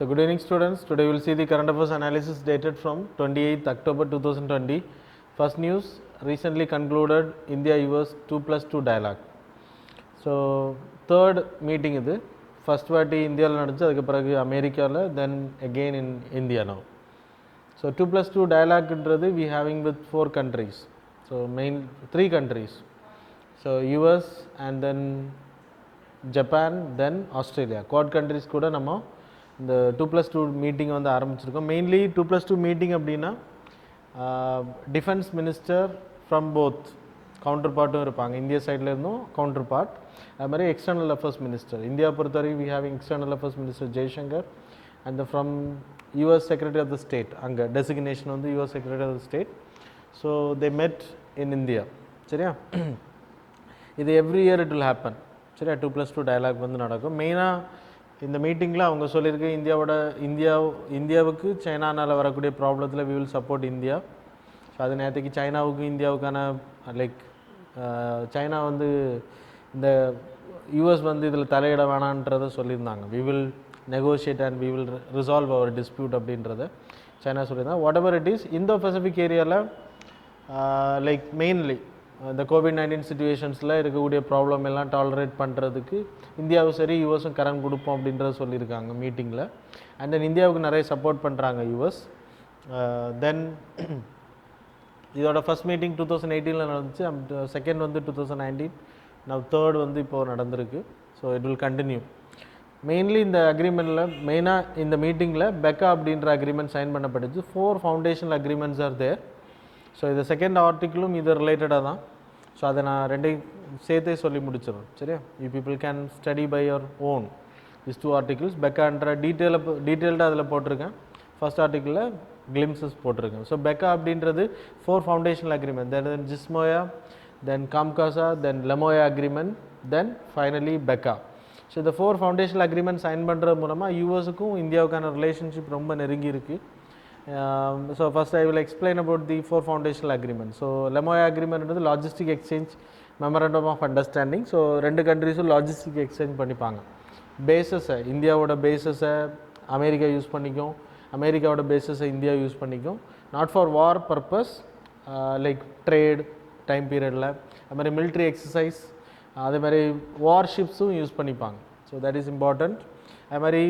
So good evening students, today we will see the current affairs analysis dated from 28th October 2020. First news, recently concluded India-US 2+2 dialogue. So third meeting இது first வாட்டி இந்தியாவில் நடந்துச்சு, அதுக்கு பிறகு அமெரிக்காவில், then again in India now. So 2+2 dialogueன்றது we having with 4 countries, so main 3 countries, so US and then Japan, then Australia, quad countries கூட நம்ம இந்த 2+2 மீட்டிங் வந்து ஆரம்பிச்சிருக்கோம். மெயின்லி 2+2 மீட்டிங் அப்படின்னா defence minister from both counter பார்ட்டும் இருப்பாங்க, இந்தியா சைடில் இருந்தும் கவுண்டர் பார்ட், அது மாதிரி எக்ஸ்டர்னல் அஃபேர்ஸ் மினிஸ்டர். இந்தியா பொறுத்தவரைக்கும் we having external affairs minister Jaishankar and from US secretary of the state, அங்கே டெசிக்னேஷன் வந்து US secretary of the state. So they met in India. சரியா, இது every year it will happen. சரியா, 2+2 dialogue வந்து நடக்கும். மெயினாக இந்த மீட்டிங்கில் அவங்க சொல்லியிருக்கு, இந்தியாவுக்கு சைனானால் வரக்கூடிய ப்ராப்ளத்தில் we will support India. So அது நேற்றுக்கு சைனாவுக்கு இந்தியாவுக்கான லைக் சைனா வந்து இந்த யூஎஸ் வந்து இதில் தலையிட வேணான்றதை சொல்லியிருந்தாங்க. We will negotiate and we will resolve our dispute அப்படின்றத சைனா சொல்லியிருந்தாங்க. Whatever it is, Indo Pacific ஏரியாவில் லைக் மெயின்லி இந்த கோவிட்-19 சுச்சுவேஷன்ஸில் இருக்கக்கூடிய ப்ராப்ளம் எல்லாம் டாலரேட் பண்ணுறதுக்கு இந்தியாவும் சரி யூஎஸும் கரண்ட் கொடுப்போம் அப்படின்றத சொல்லியிருக்காங்க மீட்டிங்கில். அண்ட் தென் இந்தியாவுக்கு நிறைய சப்போர்ட் பண்ணுறாங்க யூஎஸ். தென் இதோட ஃபஸ்ட் மீட்டிங் 2018 நடந்துச்சு, செகண்ட் வந்து 2019, நவ் தேர்ட் வந்து இப்போது நடந்திருக்கு. So it will continue. Mainly இந்த அக்ரிமெண்ட்டில் மெயினாக இந்த மீட்டிங்கில் பெக்கா அப்படின்ற அக்ரிமெண்ட் சைன் பண்ணப்பட்டுச்சு. 4 foundational agreements are there. So இது செகண்ட் ஆர்டிக்கிளும் இது ரிலேட்டடாக தான். ஸோ அதை நான் ரெண்டையும் சேர்த்தே சொல்லி முடிச்சிடும். சரியா, you people can study by your own this 2 articles. பெக்கான்ற டீட்டெயில்டாக அதில் போட்டிருக்கேன். ஃபர்ஸ்ட் ஆர்டிக்கிளில் கிளிம்சஸ் போட்டிருக்கேன். ஸோ பெக்கா அப்படின்றது 4 foundational agreement, then GSOMIA, then COMCASA, then LEMOA agreement, then finally BECA. So இந்த 4 ஃபவுண்டேஷனல் அக்ரிமெண்ட் சைன் பண்ணுறது மூலமாக யூஎஸுக்கும் இந்தியாவுக்கான ரிலேஷன்ஷிப் ரொம்ப நெருங்கி இருக்குது. So first I will explain about the 4 foundational agreements. So LEMOIA agreement is logistic exchange memorandum of understanding. So ரெண்டு countries logistic exchange பண்ணிப்பாங்க. bases இந்தியாவோட bases அமெரிக்கா யூஸ் பண்ணிக்கும், அமெரிக்காவோட bases இந்தியா யூஸ் பண்ணிக்கும். not for war purpose, like trade time periodல அது மாதிரி military exercise, அதே மாதிரி வார்ஷிப்ஸும் யூஸ் பண்ணிப்பாங்க. so that is important. அது மாதிரி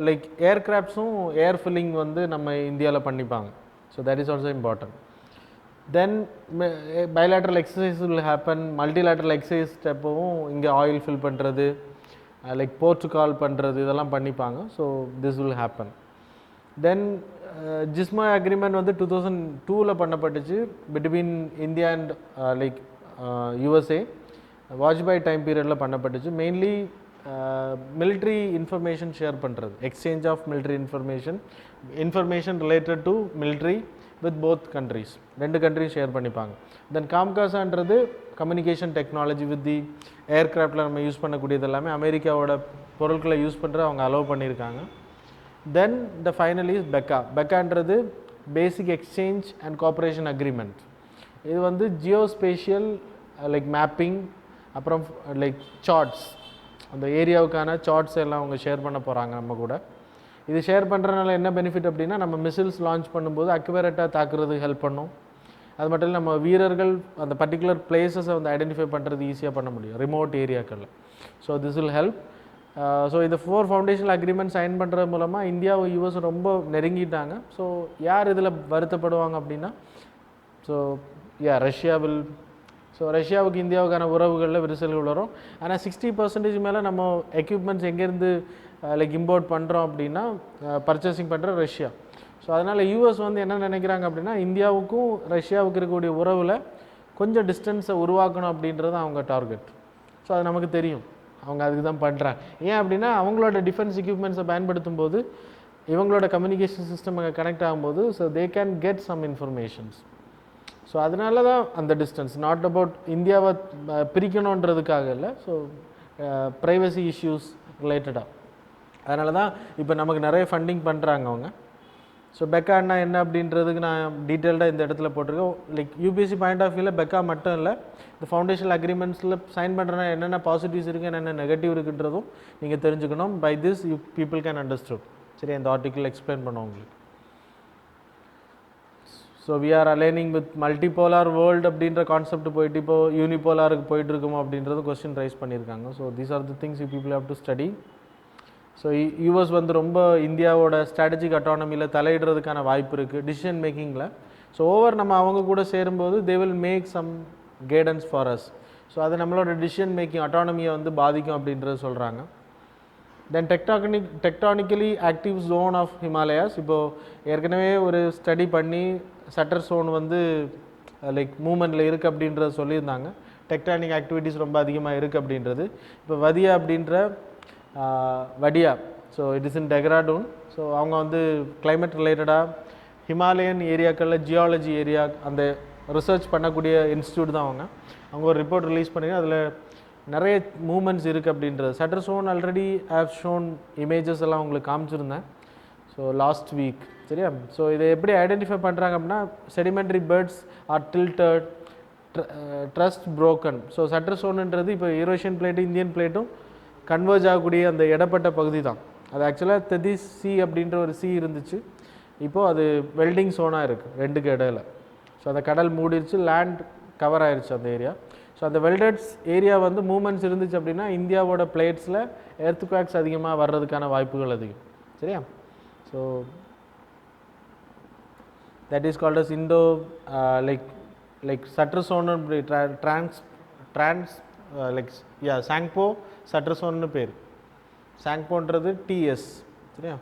லைக் ஏர்க்ராஃப்ட்ஸும் ஏர் ஃபில்லிங் வந்து நம்ம இந்தியாவில் பண்ணிப்பாங்க. So that is also important. Then bilateral exercise will happen. Multilateral exercise ஸ்டெப்பவும் இங்கே ஆயில் ஃபில் பண்ணுறது, லைக் போர்ட் கால் பண்ணுறது, இதெல்லாம் பண்ணிப்பாங்க. So this will happen. Then GSOMIA agreement வந்து 2002 பண்ணப்பட்டுச்சு between India and like USA. Vajpayee time பீரியடில் பண்ணப்பட்டுச்சு. மெயின்லி மிலிட்ரி இன்ஃபர்மேஷன் ஷேர் பண்ணுறது, exchange of military information related to military with both countries, ரெண்டு கண்ட்ரிஸ் ஷேர் பண்ணிப்பாங்க. தென் காம்காசான்றது கம்யூனிகேஷன் டெக்னாலஜி வித் தி ஏர்க்ராஃப்டில் நம்ம use பண்ணக்கூடியது எல்லாமே அமெரிக்காவோட பொருட்களை யூஸ் பண்ணுற அவங்க அலோவ் பண்ணியிருக்காங்க. Then the final is BECA. பெக்கான்றது basic exchange and cooperation agreement. இது வந்து ஜியோஸ்பேஷியல் லைக் மேப்பிங், அப்புறம் லைக் சார்ட்ஸ், அந்த ஏரியாவுக்கான சார்ட்ஸ் எல்லாம் அவங்க ஷேர் பண்ண போகிறாங்க நம்ம கூட. இது ஷேர் பண்ணுறதுனால என்ன பெனிஃபிட் அப்படின்னா, நம்ம மிசில்ஸ் லான்ச் பண்ணும்போது அக்யூரேட்டாக தாக்குறதுக்கு ஹெல்ப் பண்ணும். அது மட்டும் இல்லை, நம்ம வீரர்கள் அந்த பர்டிகுலர் பிளேஸஸை வந்து ஐடென்டிஃபை பண்ணுறது ஈஸியாக பண்ண முடியும் ரிமோட் ஏரியாக்களில். So this will help. So இந்த 4 ஃபவுண்டேஷனல் அக்ரிமெண்ட் சைன் பண்ணுறது மூலமாக இந்தியாவும் யூஎஸ் ரொம்ப நெருங்கிட்டாங்க. ஸோ யார் இதில் வருத்தப்படுவாங்க அப்படின்னா, ஸோ ரஷ்யா வில். ஸோ ரஷ்யாவுக்கு இந்தியாவுக்கான உறவுகளில் விரிசல்கள் வரும். ஆனால் 60% மேலே நம்ம எக்யூப்மெண்ட்ஸ் எங்கேருந்து லைக் இம்போர்ட் பண்ணுறோம் அப்படின்னா பர்ச்சேசிங் பண்ணுற ரஷ்யா. ஸோ அதனால் யூஎஸ் வந்து என்ன நினைக்கிறாங்க அப்படின்னா, இந்தியாவுக்கும் ரஷ்யாவுக்கு இருக்கக்கூடிய உறவில் கொஞ்சம் டிஸ்டன்ஸை உருவாக்கணும் அப்படின்றது அவங்க டார்கெட். ஸோ அது நமக்கு தெரியும், அவங்க அதுக்கு தான் பண்ணுறாங்க. ஏன் அப்படின்னா, அவங்களோட டிஃபென்ஸ் எக்யூப்மெண்ட்ஸை பயன்படுத்தும் போது இவங்களோட கம்யூனிகேஷன் சிஸ்டம் அங்கே கனெக்ட் ஆகும்போது so they can get some informations. So அதனால தான் அந்த டிஸ்டன்ஸ், நாட் அபவுட் இந்தியாவை பிரிக்கணுன்றதுக்காக இல்லை. ஸோ ப்ரைவசி இஷ்யூஸ் ரிலேட்டடாக, அதனால தான் இப்போ நமக்கு நிறைய ஃபண்டிங் பண்ணுறாங்க அவங்க. ஸோ பெக்கான்னா என்ன அப்படின்றதுக்கு நான் டீட்டெயில்டாக இந்த இடத்துல போட்டிருக்கேன். லைக் யூபிஎஸ்சி பாயிண்ட் ஆஃப் வியூவில் பெக்கா மட்டும் இல்லை, இந்த ஃபவுண்டேஷனல் அக்ரிமெண்ட்ஸில் சைன் பண்ணுறதுனா என்னென்ன பாசிட்டிவ்ஸ் இருக்குது, என்னென்ன நெகட்டிவ் இருக்குன்றதும் நீங்கள் தெரிஞ்சுக்கணும். By this you people can understand. சரி இந்த ஆர்டிக்கிள் எக்ஸ்பிளைன் பண்ணோம் உங்களுக்கு. So we are aligning with multipolar world அப்படின்ற கான்செப்ட் போயிட்டு இப்போ யூனிபோலாருக்கு போயிட்டு இருக்குமோ அப்படின்றது கொஸ்டின் ரைஸ் பண்ணியிருக்காங்க. So these are the things you people have to study. So US வந்து ரொம்ப இந்தியாவோட ஸ்ட்ராட்டஜிக் அட்டானமியில் தலையிடுறதுக்கான வாய்ப்பு இருக்குது டிசிஷன் மேக்கிங்கில். ஸோ நம்ம அவங்க கூட சேரும்போது they will make some guidance for us. So அது நம்மளோட டிசிஷன் மேக்கிங் அட்டானமியை வந்து பாதிக்கும் அப்படின்றது சொல்கிறாங்க. Then tectonically active zone of Himalayas. இப்போது ஏற்கனவே ஒரு ஸ்டடி பண்ணி சட்டர் ஜோன் வந்து லைக் மூமெண்ட்டில் இருக்குது அப்படின்றத சொல்லியிருந்தாங்க. டெக்டானிக் ஆக்டிவிட்டீஸ் ரொம்ப அதிகமாக இருக்குது அப்படின்றது. இப்போ வதியா அப்படின்ற Wadia, so it is in Dehradun. So அவங்க வந்து கிளைமேட் ரிலேட்டடாக ஹிமாலயன் ஏரியாக்களில் ஜியாலஜி ஏரியா அந்த ரிசர்ச் பண்ணக்கூடிய இன்ஸ்டியூட் தான் அவங்க ஒரு ரிப்போர்ட் ரிலீஸ் பண்ணி அதில் நிறைய மூமெண்ட்ஸ் இருக்குது அப்படின்றது. Suture zone already have shown images எல்லாம் உங்களுக்கு காமிச்சிருந்தேன் ஸோ லாஸ்ட் வீக். சரியா? ஸோ இதை எப்படி ஐடென்டிஃபை பண்ணுறாங்க அப்படின்னா sedimentary beds are tilted, thrust broken. So suture ஜோனுன்றது இப்போ யூரோஷியன் பிளேட்டும் இந்தியன் பிளேட்டும் கன்வர்ஜ் ஆகக்கூடிய அந்த இடப்பட்ட பகுதி தான். அது ஆக்சுவலாக தெதிஸ் சி அப்படின்ற ஒரு சி இருந்துச்சு, இப்போது அது வெல்டிங் சோனாக இருக்குது ரெண்டுக்கு இடையில. ஸோ அந்த கடல் மூடிடுச்சு, லேண்ட் கவர் ஆயிடுச்சு அந்த ஏரியா. ஸோ அந்த வெல்டட்ஸ் ஏரியா வந்து மூமெண்ட்ஸ் இருந்துச்சு அப்படின்னா இந்தியாவோட பிளேட்ஸில் எர்த்குவேக்ஸ் அதிகமாக வர்றதுக்கான வாய்ப்புகள் அதிகம். சரியா? So that is called as Indo like suture zone like Tsangpo suture சோன்னு பேர். சாங்போன்றது டிஎஸ். சரியா?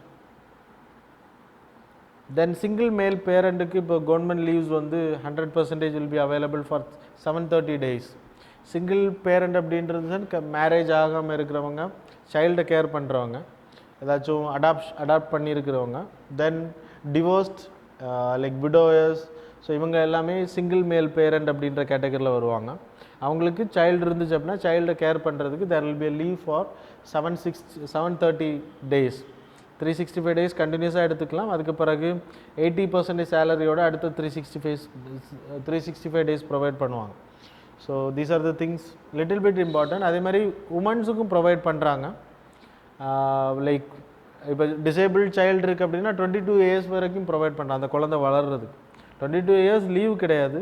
தென் சிங்கிள் மேல் பேரண்ட்டுக்கு இப்போ கவர்மெண்ட் லீவ்ஸ் வந்து 100% will be available for 730 days. Single parent அப்படின்றது மேரேஜ் ஆகாமல் இருக்கிறவங்க, சைல்டை கேர் பண்ணுறவங்க, ஏதாச்சும் அடாப்ட் பண்ணியிருக்கிறவங்க, தென் டிவோர்ஸ்ட் லைக் விடோயர்ஸ். ஸோ இவங்க எல்லாமே சிங்கிள் மேல் பேரண்ட் அப்படின்ற கேட்டகரியில் வருவாங்க. அவங்களுக்கு சைல்டு இருந்துச்சு அப்படின்னா சைல்டை கேர் பண்ணுறதுக்கு there will be leave for 730 days. 365 days கண்டினியூஸாக எடுத்துக்கலாம். அதுக்கு பிறகு 80% சேலரியோட அடுத்த 365 days ப்ரொவைட் பண்ணுவாங்க. So these R the things little bit important. அதே மாதிரி உமன்ஸுக்கும் ப்ரொவைட் பண்ணுறாங்க. லைக் இப்போ டிசேபிள் சைல்டு இருக்குது அப்படின்னா 22 years வரைக்கும் ப்ரொவைட் பண்ணுறாங்க அந்த குழந்தை வளர்கிறதுக்கு. 22 years லீவ் கிடையாது,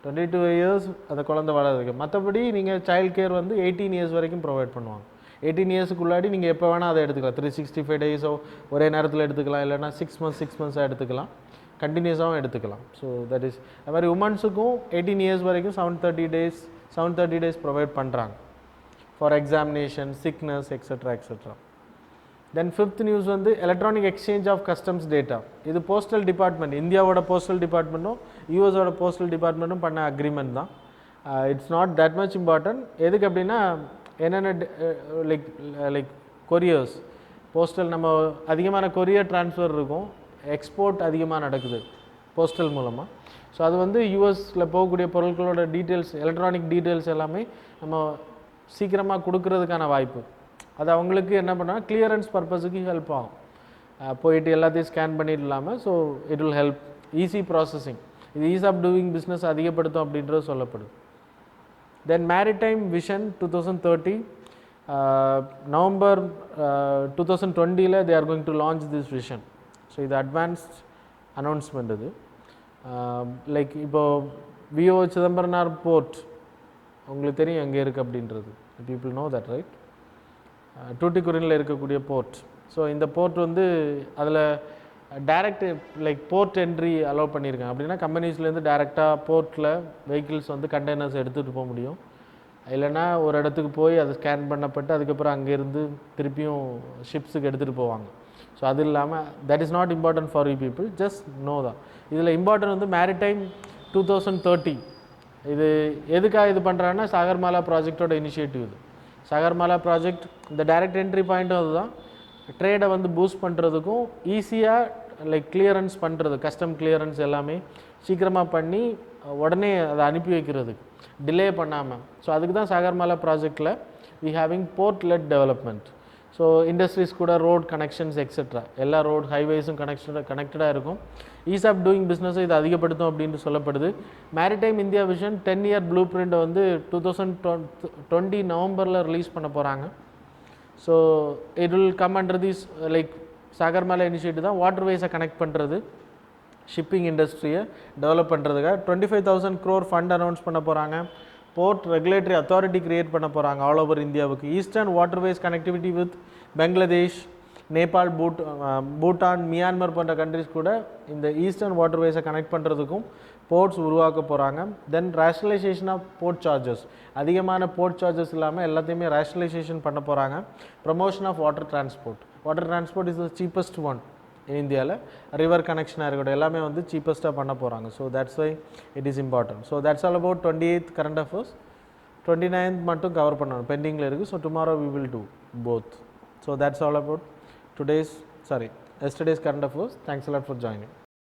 22 years அந்த குழந்தை வளர்றதுக்கு. மற்றபடி நீங்கள் சைல்டு கேர் வந்து 18 years வரைக்கும் ப்ரொவைட் பண்ணுவாங்க. 18 yearsக்குள்ளாடி நீங்கள் எப்போ வேணால் அதை எடுத்துக்கலாம். 365 days ஒரே நேரத்தில் எடுத்துக்கலாம், இல்லைனா 6 months எடுத்துக்கலாம், கண்டினியூஸாகவும் எடுத்துக்கலாம். ஸோ தட் இஸ் அது மாதிரி உமன்ஸுக்கும் 18 years வரைக்கும் 730 days ப்ரொவைட் பண்ணுறாங்க for examination, sickness etcetera etcetera. Then fifth news வந்து electronic exchange of customs data. இது போஸ்டல் டிபார்ட்மெண்ட், இந்தியாவோட போஸ்டல் டிபார்ட்மெண்ட்டும் யூஎஸோட போஸ்டல் டிபார்ட்மெண்ட்டும் பண்ண அக்ரிமெண்ட் தான். It's not that much important. எதுக்கு அப்படின்னா என்னென்ன லைக் கொரியர்ஸ் போஸ்டல் நம்ம அதிகமான கொரியர் ட்ரான்ஸ்ஃபர் இருக்கும், எக்ஸ்போர்ட் அதிகமாக நடக்குது போஸ்டல் மூலமாக. ஸோ அது வந்து யூஎஸில் போகக்கூடிய பொருட்களோட டீட்டெயில்ஸ், எலக்ட்ரானிக் டீட்டெயில்ஸ் எல்லாமே நம்ம சீக்கிரமாக கொடுக்கறதுக்கான வாய்ப்பு. அது அவங்களுக்கு என்ன பண்ணால் கிளியரன்ஸ் பர்பஸுக்கு ஹெல்ப் ஆகும். போயிட்டு எல்லாத்தையும் ஸ்கேன் பண்ணிட்டு இல்லாமல், so it will help easy processing. இது ஈஸ் ஆஃப் டூயிங் பிஸ்னஸ் அதிகப்படுத்தும் அப்படின்றது சொல்லப்படுது. Then maritime vision 2030 November 2020 they are going to launch this vision. So இது அட்வான்ஸ்ட் அனௌன்ஸ்மெண்ட். இது லைக் இப்போது விஓ சிதம்பரனார் போர்ட் உங்களுக்கு தெரியும் எங்கே இருக்குது அப்படின்றது. People know that right? டூட்டிக்குரினில் இருக்கக்கூடிய போர்ட். ஸோ இந்த போர்ட் வந்து அதில் direct like port entry allow பண்ணியிருக்காங்க. அப்படின்னா கம்பெனிஸ்லேருந்து டைரெக்டாக போர்ட்டில் வெஹிக்கிள்ஸ் வந்து கண்டெய்னர்ஸ் எடுத்துகிட்டு போக முடியும். இல்லைனா ஒரு இடத்துக்கு போய் அது ஸ்கேன் பண்ணப்பட்டு அதுக்கப்புறம் அங்கேருந்து திருப்பியும் ஷிப்ஸுக்கு எடுத்துகிட்டு போவாங்க. ஸோ அது இல்லாமல் that is not important for you people, just no தான். இதில் இம்பார்ட்டன்ட் வந்து மேரிடைம் 2030. இது எதுக்காக இது பண்ணுறாங்கன்னா சாகர்மாலா ப்ராஜெக்டோட இனிஷியேட்டிவ். இது சாகர்மாலா ப்ராஜெக்ட் இந்த டைரக்ட் என்ட்ரி பாயிண்ட்டும் அதுதான். ட்ரேடை வந்து பூஸ்ட் பண்ணுறதுக்கும் ஈஸியாக லைக் கிளியரன்ஸ் பண்ணுறது, கஸ்டம் கிளியரன்ஸ் எல்லாமே சீக்கிரமாக பண்ணி உடனே அதை அனுப்பி வைக்கிறதுக்கு டிலே பண்ணாமல். ஸோ அதுக்கு தான் சாகர்மாலா ப்ராஜெக்டில் we having port led development. So industries கூட ரோட் கனெக்ஷன்ஸ் எக்ஸெட்ரா எல்லா ரோட் ஹைவேஸும் கனெக்டடாக இருக்கும். ஈஸ் ஆஃப் டூயிங் பிஸ்னஸை இது அதிகப்படுத்தும் அப்படின்ட்டு சொல்லப்படுது. மேரிடைம் இந்தியா விஷன் 10-year ப்ளூ பிரிண்ட்டை வந்து 2020 நவம்பரில் ரிலீஸ் பண்ண போகிறாங்க. So it will come under these like Sagarmala initiative தான் வாட்டர்வேஸை கனெக்ட் பண்ணுறது, ஷிப்பிங் இண்டஸ்ட்ரியை டெவலப் பண்ணுறதுக்காக 25,000 crore ஃபண்ட் அனௌன்ஸ் பண்ண போகிறாங்க. போர்ட் ரெகுலேட்டரி அத்தாரிட்டி கிரியேட் பண்ண போகிறாங்க ஆல் ஓவர் இந்தியாவுக்கு. Eastern waterways connectivity with Bangladesh, Nepal, Bhutan, Myanmar போன்ற கண்ட்ரிஸ் கூட இந்த ஈஸ்டர்ன் வாட்டர்வேஸை கனெக்ட் பண்ணுறதுக்கும் போர்ட்ஸ் உருவாக்க போகிறாங்க. Then rationalisation of port charges, அதிகமான போர்ட் சார்ஜஸ் இல்லாமல் எல்லாத்தையுமே ரேஷனலைசேஷன் பண்ண போகிறாங்க. Promotion of water transport, water transport is the cheapest one இந்தியாவில். ரிவர் கனெக்ஷனாக இருக்கட்டும் எல்லாமே வந்து சீப்பஸ்ட்டாக பண்ண போகிறாங்க. So that's why it is important. So that's all about 28th current affairs. 29th மட்டும் கவர் பண்ணணும், பெண்டிங்கில் இருக்குது. So tomorrow we will do both. So that's all about yesterday's current affairs. Thanks a lot for joining.